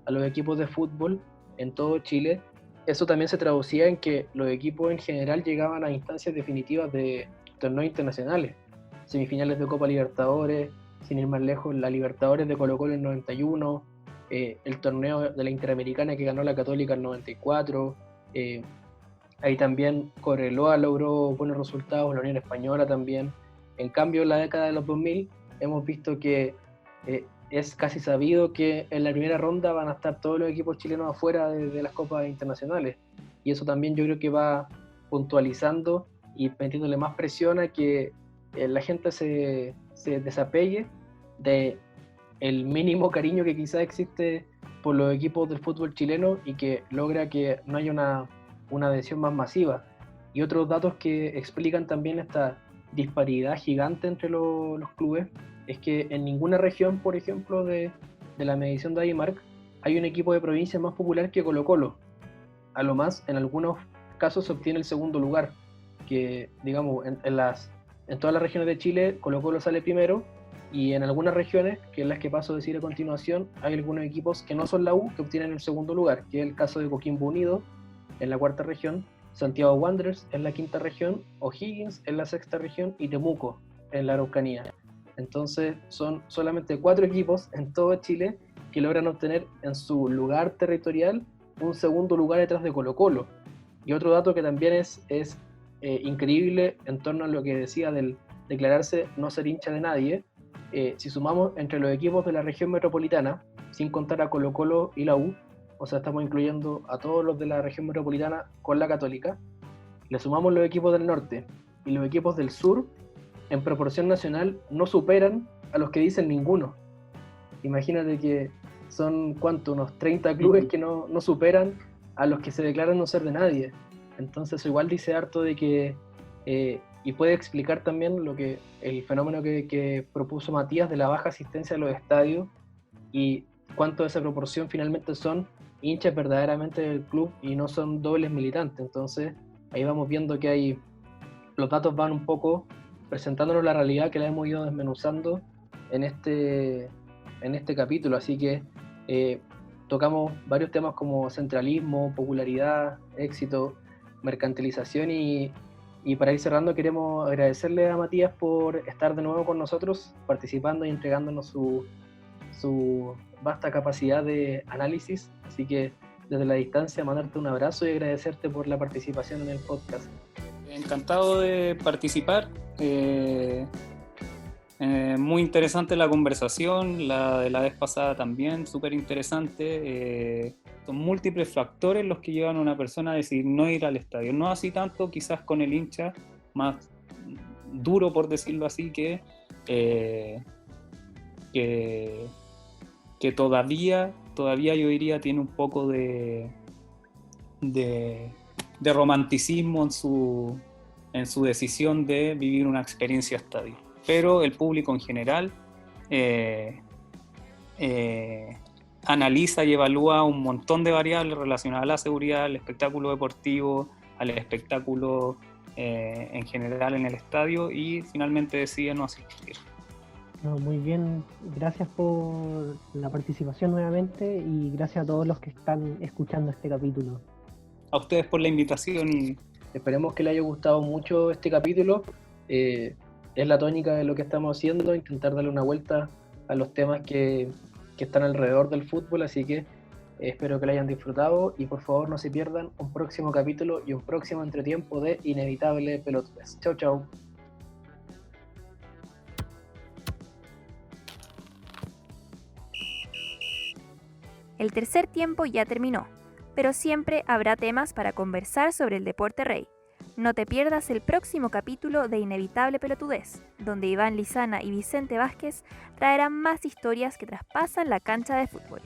a los equipos de fútbol en todo Chile, eso también se traducía en que los equipos en general llegaban a instancias definitivas de torneos internacionales, semifinales de Copa Libertadores, sin ir más lejos, la Libertadores de Colo-Colo en 91, el torneo de la Interamericana que ganó la Católica en 94, ahí también Cobreloa logró buenos resultados, la Unión Española también. En cambio, en la década de los 2000 hemos visto que es casi sabido que en la primera ronda van a estar todos los equipos chilenos afuera de las copas internacionales, y eso también yo creo que va puntualizando y metiéndole más presión a que la gente se desapegue de el mínimo cariño que quizás existe por los equipos del fútbol chileno, y que logra que no haya una adhesión más masiva. Y otros datos que explican también esta disparidad gigante entre los clubes es que en ninguna región, por ejemplo, de la medición de IMARC, hay un equipo de provincia más popular que Colo-Colo. A lo más, en algunos casos se obtiene el segundo lugar, que digamos, en todas las regiones de Chile, Colo-Colo sale primero, y en algunas regiones, que es las que paso a decir a continuación, hay algunos equipos que no son la U que obtienen el segundo lugar, que es el caso de Coquimbo Unido en la 4ª región, Santiago Wanderers en la 5ª región, O'Higgins en la 6ª región y Temuco en la Araucanía. Entonces son solamente 4 equipos en todo Chile que logran obtener en su lugar territorial un segundo lugar detrás de Colo-Colo. Y otro dato que también es increíble en torno a lo que decía del declararse no ser hincha de nadie, si sumamos entre los equipos de la región metropolitana, sin contar a Colo-Colo y la U, o sea, estamos incluyendo a todos los de la región metropolitana con la Católica, le sumamos los equipos del norte y los equipos del sur, en proporción nacional no superan a los que dicen ninguno. Imagínate que son, ¿cuánto? Unos 30 clubes que no superan a los que se declaran no ser de nadie. Entonces eso igual dice harto de que, y puede explicar también lo que el fenómeno que propuso Matías de la baja asistencia a los estadios y cuánto de esa proporción finalmente son hinchas verdaderamente del club y no son dobles militantes. Entonces ahí vamos viendo que los datos van un poco presentándonos la realidad que la hemos ido desmenuzando en este capítulo, así que tocamos varios temas como centralismo, popularidad, éxito, mercantilización y para ir cerrando queremos agradecerle a Matías por estar de nuevo con nosotros, participando y entregándonos su vasta capacidad de análisis, así que desde la distancia mandarte un abrazo y agradecerte por la participación en el podcast. Encantado de participar. Muy interesante la conversación, la de la vez pasada también, súper interesante. Son múltiples factores los que llevan a una persona a decidir no ir al estadio. No así tanto quizás con el hincha, más duro por decirlo así, que todavía yo diría tiene un poco de romanticismo en su decisión de vivir una experiencia estadio. Pero el público en general analiza y evalúa un montón de variables relacionadas a la seguridad, al espectáculo deportivo, al espectáculo en general en el estadio y finalmente decide no asistir. No, muy bien, gracias por la participación nuevamente y gracias a todos los que están escuchando este capítulo. A ustedes por la invitación y esperemos que les haya gustado mucho este capítulo. Es la tónica de lo que estamos haciendo, intentar darle una vuelta a los temas que están alrededor del fútbol, así que espero que lo hayan disfrutado y por favor no se pierdan un próximo capítulo y un próximo entretiempo de Inevitable Pelotudes. Chau, chau. El tercer tiempo ya terminó, pero siempre habrá temas para conversar sobre el deporte rey. No te pierdas el próximo capítulo de Inevitable Pelotudez, donde Iván Lizana y Vicente Vázquez traerán más historias que traspasan la cancha de fútbol.